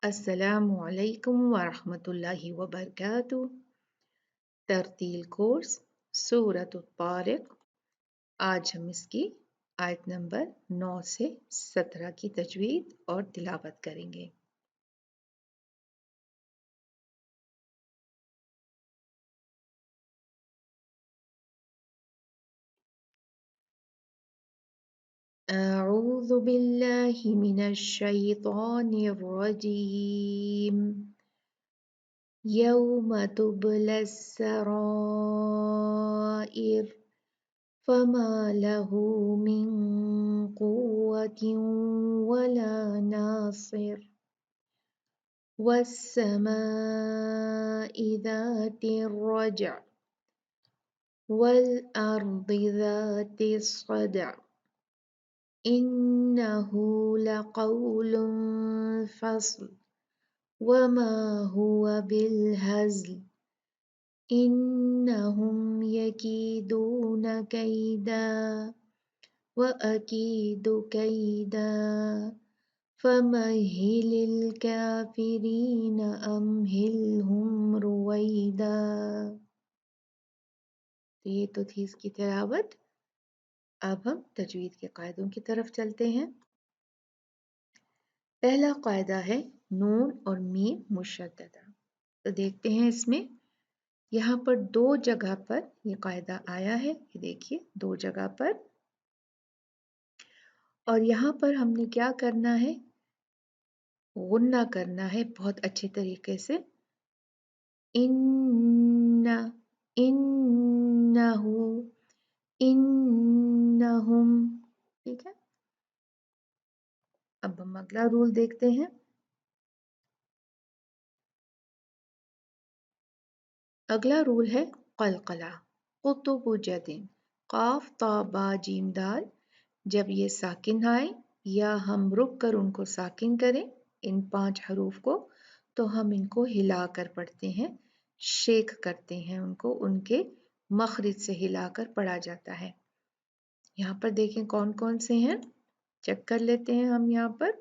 अस्सलामु अलैकुम वरहमतुल्लाहि वबरकातुह। तरतील कोर्स सूरत तारिक। आज हम इसकी आयत नंबर 9 से 17 की तजवीद और तिलावत करेंगे। अऊज़ु बिल्लाहि मिनश शैतानिर रजीम। यौम तुबलस सराइर फमा लहू मिन कुव्वतिन वला नासिर। वस्समाइ ज़ातिर रज्अ वल्अर्दि ज़ातिस सदअ। इन्नहु लक़ौलुन फ़स्ल वमा हुवा बिलहज़्ल। इन्नहुम यकीदून कैदा वअकीदु कैदा फमहिलिल काफ़िरीन अमहिलहुम रुवैदा। तो ये तो थी इसकी तिलावत। अब हम तजवीद के कायदों की तरफ चलते हैं। पहला कायदा है नून और मीम मुशद्ददा। तो देखते हैं इसमें यहाँ पर दो जगह पर ये कायदा आया है। ये देखिए दो जगह पर, और यहाँ पर हमने क्या करना है, गुन्ना करना है बहुत अच्छे तरीके से। इन्ना, इन्नहु, इन्नहुम। ठीक है, अब हम अगला रूल देखते हैं। अगला रूल है कलकला। कुतुबु जदिन, काफ ता बा जीम दाल। जब ये साकिन आए या हम रुक कर उनको साकिन करें, इन 5 हरूफ को, तो हम इनको हिलाकर पढ़ते हैं, शेक करते हैं उनको, उनके मखरिज से हिलाकर पढ़ा जाता है। यहाँ पर देखें कौन कौन से हैं, चेक कर लेते हैं हम। यहाँ पर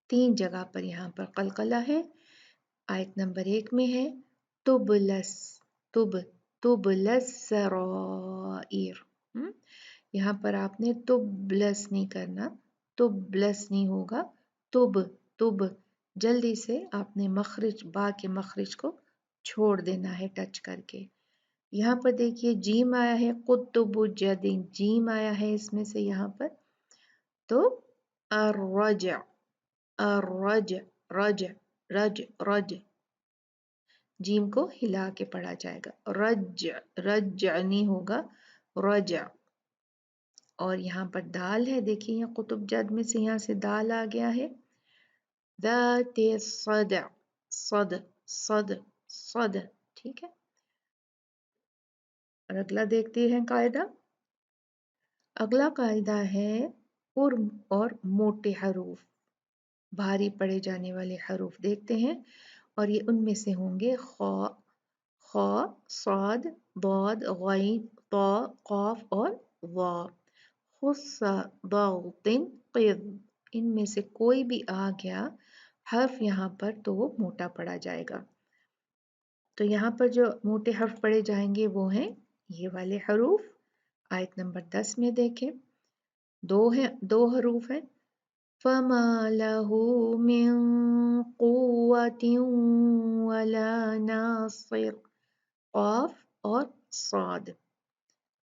3 जगह पर यहाँ पर कलकला है। आयत नंबर 1 में है तुबलस, तुबलस सराइर। यहाँ पर आपने तुबलस नहीं करना, तुबलस नहीं होगा, तुब। जल्दी से आपने मखरिज, बा के मखरिज को छोड़ देना है टच करके। यहाँ पर देखिए जीम आया है, कुतुबु जदिन, जीम आया है इसमें से यहाँ पर। तो अर्रज, अर्रज, रज, रज, रज, जीम को हिला के पढ़ा जाएगा। रज, रज नहीं होगा, रज। और यहाँ पर दाल है, देखिए यहाँ कुतुब जद में से यहाँ से दाल आ गया है। ज़ाते सद, सद, सद, सद। ठीक है, और अगला देखते हैं कायदा। अगला कायदा है उर्म और मोटे हरूफ, भारी पढ़े जाने वाले हरूफ देखते हैं, और ये उनमें से होंगे खा, खा, साद, दाद, गैन, ता, काफ और वा। खुस्सा, दातिन, क़िद। इनमें से कोई भी आ गया हर्फ यहाँ पर तो वो मोटा पढ़ा जाएगा। तो यहाँ पर जो मोटे हर्फ पढ़े जाएंगे वो हैं ये वाले हरूफ। आयत नंबर 10 में देखें, दो हरूफ हैं। फमा लहू मिन कुव्वतिन वला नासिर, क़ाफ और साद।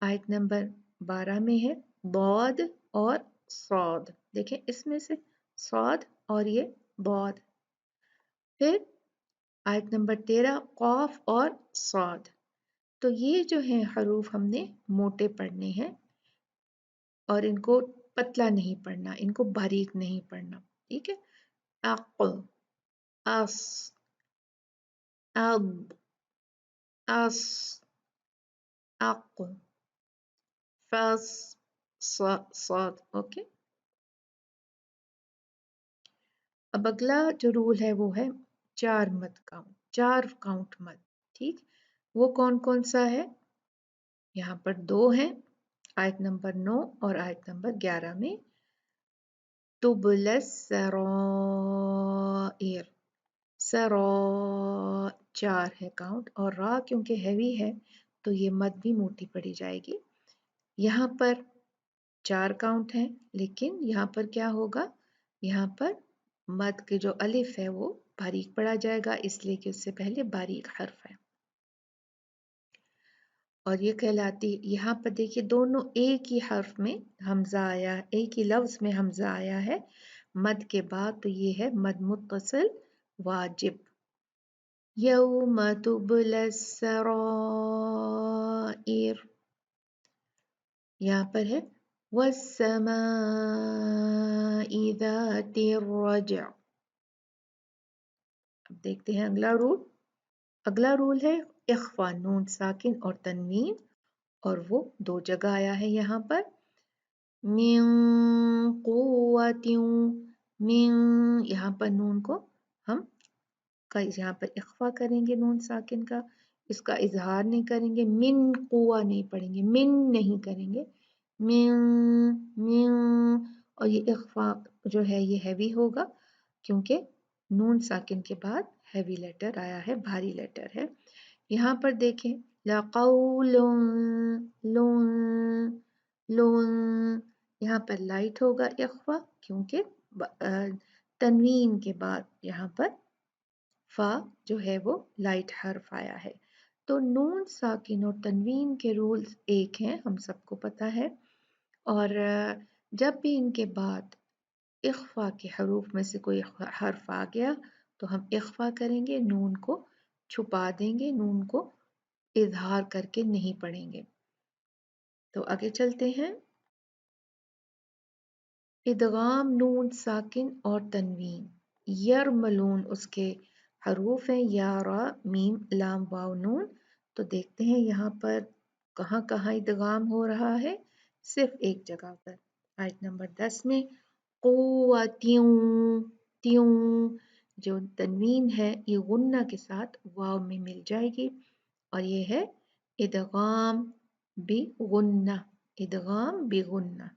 आयत नंबर 12 में है दाद और साद। देखें इसमें से साद और ये दाद। फिर आयत नंबर 13 क़ाफ और साद। तो ये जो है हरूफ हमने मोटे पढ़ने हैं, और इनको पतला नहीं पढ़ना, इनको बारीक नहीं पढ़ना। ठीक है, अक़, अस, अब, अस, अक़, फस, साद। ओके, अब अगला जो रूल है वो है 4 मत काउंट, 4 काउंट मत। ठीक, वो कौन कौन सा है, यहाँ पर 2 हैं, आयत नंबर 9 और आयत नंबर 11 में। तुबला सराइर, सरा 4 है काउंट, और रा क्योंकि हैवी है तो ये मद भी मोटी पड़ी जाएगी। यहाँ पर 4 काउंट हैं, लेकिन यहाँ पर क्या होगा, यहाँ पर मद के जो अलिफ है वो बारीक पड़ा जाएगा, इसलिए कि उससे पहले बारीक हर्फ है। और ये कहलाती, यहाँ पर देखिए दोनों एक ही हर्फ में हमजा आया, एक ही लफ्ज में हमजा आया है मद के बाद, तो ये है मद मुत्तसिल वाजिब। यौम तुबला सराइर, यहाँ पर है वस्समाइ ज़ातिर रज्अ। अब देखते हैं अगला रूल। अगला रूल है इख्फा, नून साकिन और तनवीन, और वो 2 जगह आया है यहाँ पर। मिन कुव्वतिन, मिन, यहाँ पर नून को हम यहाँ पर इख्फा करेंगे नून साकिन का, इसका इजहार नहीं करेंगे, मिन कुव्वा नहीं पढ़ेंगे, मिन नहीं करेंगे, मिन, मिन, और ये इख्फा जो है ये हैवी होगा क्योंकि नून साकिन के बाद हैवी लेटर आया है, भारी लेटर है। यहाँ पर देखें लक़ौलुन, लुन, लुन, यहाँ पर लाइट होगा इख्फा क्योंकि तनवीन के बाद यहाँ पर फा जो है वो लाइट हर्फ आया है। तो नून साकिन और तनवीन के रूल्स एक हैं, हम सबको पता है। और जब भी इनके बाद इख्फा के हरूफ में से कोई हर्फ आ गया तो हम इख्फा करेंगे, नून को छुपा देंगे, नून को इजहार करके नहीं पढ़ेंगे। तो आगे चलते हैं। इदगाम नून साकिन और तनवीन, यरमलून उसके हरूफ हैं, या रा मीम लाम वाव नून। तो देखते हैं यहाँ पर कहाँ कहाँ इदगाम हो रहा है, सिर्फ एक जगह पर, आयत नंबर 10 में। कुव्वतिन, त्यूं, जो तनवीन है ये गुन्ना के साथ वाव में मिल जाएगी, और ये है इदगाम बि गुन्ना, इदगाम बि गुन्ना,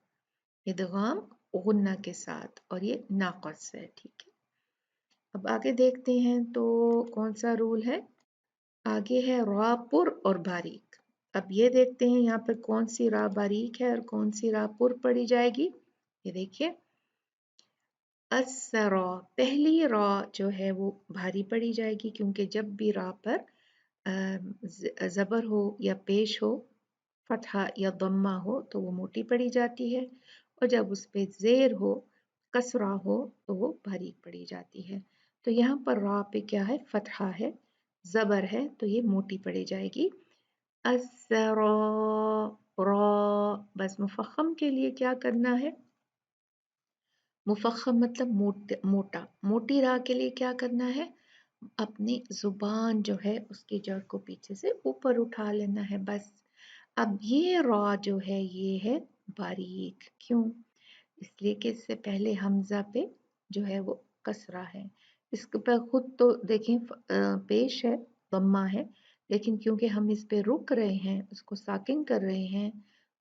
इदगाम गुन्ना के साथ, और ये नाक़स है, ठीक है। अब आगे देखते हैं तो कौन सा रूल है, आगे है रा पुर और बारीक। अब ये देखते हैं यहाँ पर कौन सी रा बारीक है और कौन सी रा पुर पड़ी जाएगी। ये देखिए अस्सरा, पहली रा जो है वो भारी पड़ी जाएगी क्योंकि जब भी रा पर ज़बर हो या पेश हो, फतहा या दम्मा हो तो वो मोटी पड़ी जाती है, और जब उस पे ज़ेर हो, कसरा हो तो वो बारीक पड़ी जाती है। तो यहाँ पर रा पे क्या है, फतहा है, ज़बर है, तो ये मोटी पड़ी जाएगी। अस्सरा, रा, बस मुफख्खम के लिए क्या करना है, मुफख्खम मतलब मोटा, मोटी रा के लिए क्या करना है, अपनी जुबान जो है उसकी जड़ को पीछे से ऊपर उठा लेना है, बस। अब ये रा जो है ये है बारीक, क्यों, इसलिए कि इससे पहले हमजा पे जो है वो कसरा है, इसके पर खुद तो देखें पेश है, दम्मा है, लेकिन क्योंकि हम इस पे रुक रहे हैं, उसको साकिन कर रहे हैं,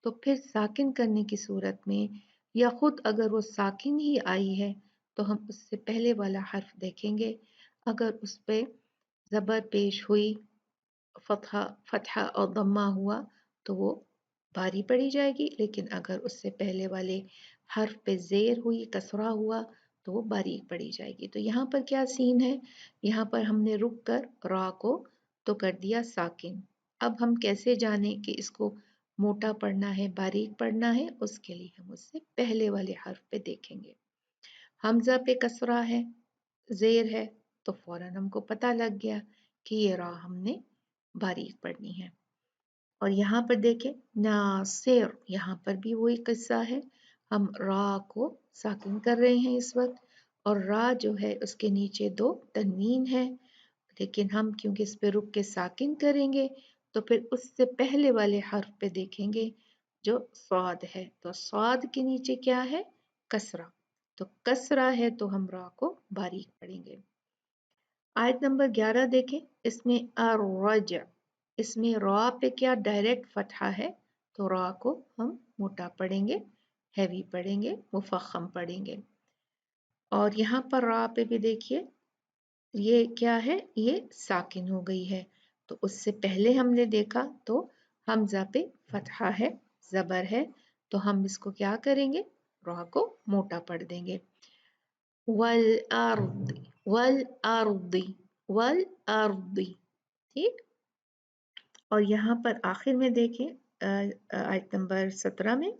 तो फिर साकिन करने की सूरत में, या खुद अगर वो साकिन ही आई है तो हम उससे पहले वाला हर्फ देखेंगे, अगर उस पे ज़बर पेश हुई, फतहा फतहा और दम्मा हुआ तो वो भारी पड़ी जाएगी, लेकिन अगर उससे पहले वाले हर्फ पे ज़ेर हुई, कसरा हुआ, तो वो बारीक पड़ी जाएगी। तो यहाँ पर क्या सीन है, यहाँ पर हमने रुक कर रा को तो कर दिया साकिन। अब हम कैसे जाने कि इसको मोटा पढ़ना है बारीक पढ़ना है, उसके लिए हम उससे पहले वाले हर्फ पे देखेंगे। हमजा पे कसरा है, ज़ेर है, तो फौरन हमको पता लग गया कि ये रा हमने बारीक पढ़नी है। और यहाँ पर देखें नासिर, यहाँ पर भी वही किस्सा है, हम रा को साकिन कर रहे हैं इस वक्त, और रा जो है उसके नीचे 2 तनवीन है, लेकिन हम क्योंकि इस पे रुक के साकिन करेंगे तो फिर उससे पहले वाले हर्फ पे देखेंगे जो स्वाद है, तो स्वाद के नीचे क्या है, कसरा, तो कसरा है तो हम रा को बारीक पढ़ेंगे। आयत नंबर 11 देखें, इसमें अर्रज, इसमें रा पे क्या डायरेक्ट फतहा है, तो रा को हम मोटा पढ़ेंगे, हैवी पढ़ेंगे, मुफख्खम पढ़ेंगे। और यहाँ पर रा पे भी देखिए ये क्या है, ये साकिन हो गई है। तो उससे पहले हमने देखा तो हमजा पे फतहा है, जबर है, तो हम इसको क्या करेंगे, रा को मोटा पढ़ देंगे। वल अर्द, वल अर्दी, वल अर्दी, ठीक। और यहाँ पर आखिर में देखें आयत नंबर 17 में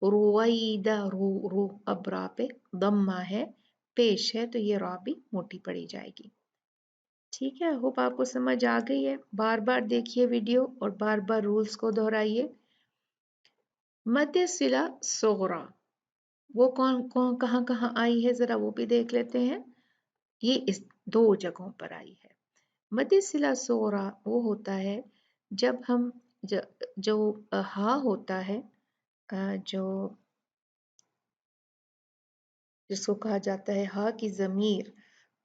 रुवैदा, रू रू, अब रा पे दम्मा है, पेश है, तो ये रा भी मोटी पड़ी जाएगी। ठीक है, होप आपको समझ आ गई है। बार बार देखिए वीडियो और बार बार रूल्स को दोहराइए। मध्य सिला सोगरा, वो कौन कौन कहाँ कहाँ आई है, जरा वो भी देख लेते हैं। ये इस दो जगहों पर आई है। मध्य सिला सोगरा वो होता है जब हम जो हा होता है, जो जिसको कहा जाता है हा की ज़मीर,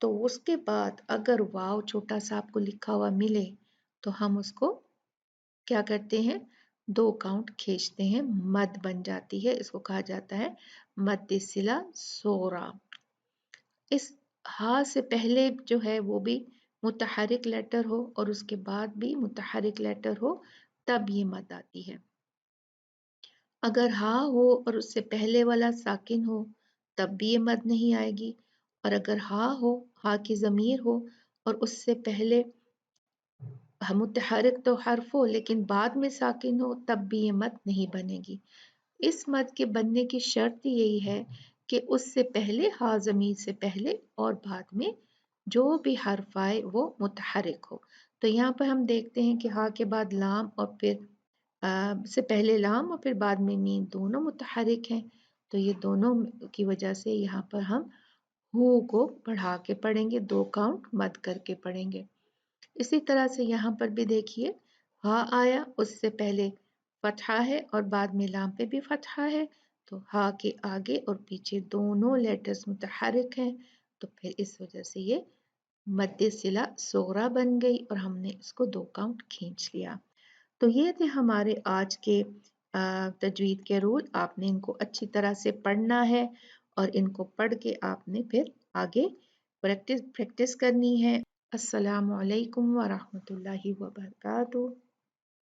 तो उसके बाद अगर वाव छोटा सा आपको लिखा हुआ मिले तो हम उसको क्या करते हैं, 2 काउंट खींचते हैं, मद बन जाती है। इसको कहा जाता है मद सिला सोरा। इस हा से पहले जो है वो भी मुतहरिक लेटर हो और उसके बाद भी मुतहरिक लेटर हो, तब ये मद आती है। अगर हा हो और उससे पहले वाला साकिन हो तब भी ये मद नहीं आएगी, और अगर हा हो, हा की ज़मीर हो और उससे पहले मुतहरिक तो हर्फ हो लेकिन बाद में साकिन हो, तब भी ये मद नहीं बनेगी। इस मद के बनने की शर्त यही है कि उससे पहले हा ज़मीर से पहले और बाद में जो भी हर्फ आए वो मुतहरिक हो। तो यहाँ पर हम देखते हैं कि हा के बाद लाम और फिर से पहले लाम और फिर बाद में मीम, दोनों मुतहरिक हैं। तो ये दोनों की वजह से यहाँ पर हम हु को बढ़ा के पढ़ेंगे, 2 काउंट मद करके पढ़ेंगे। इसी तरह से यहाँ पर भी देखिए हा आया, उससे पहले फतहा है और बाद में लाम पे भी फतहा है, तो हा के आगे और पीछे दोनों लेटर्स मुतहरिक हैं, तो फिर इस वजह से ये मद्दे सिला सोगरा बन गई और हमने इसको 2 काउंट खींच लिया। तो ये थे हमारे आज के तजवीद के रूल। आपने इनको अच्छी तरह से पढ़ना है और इनको पढ़ के आपने फिर आगे प्रैक्टिस करनी है। अस्सलामु अलैकुम व रहमतुल्लाहि व बरकातुहू।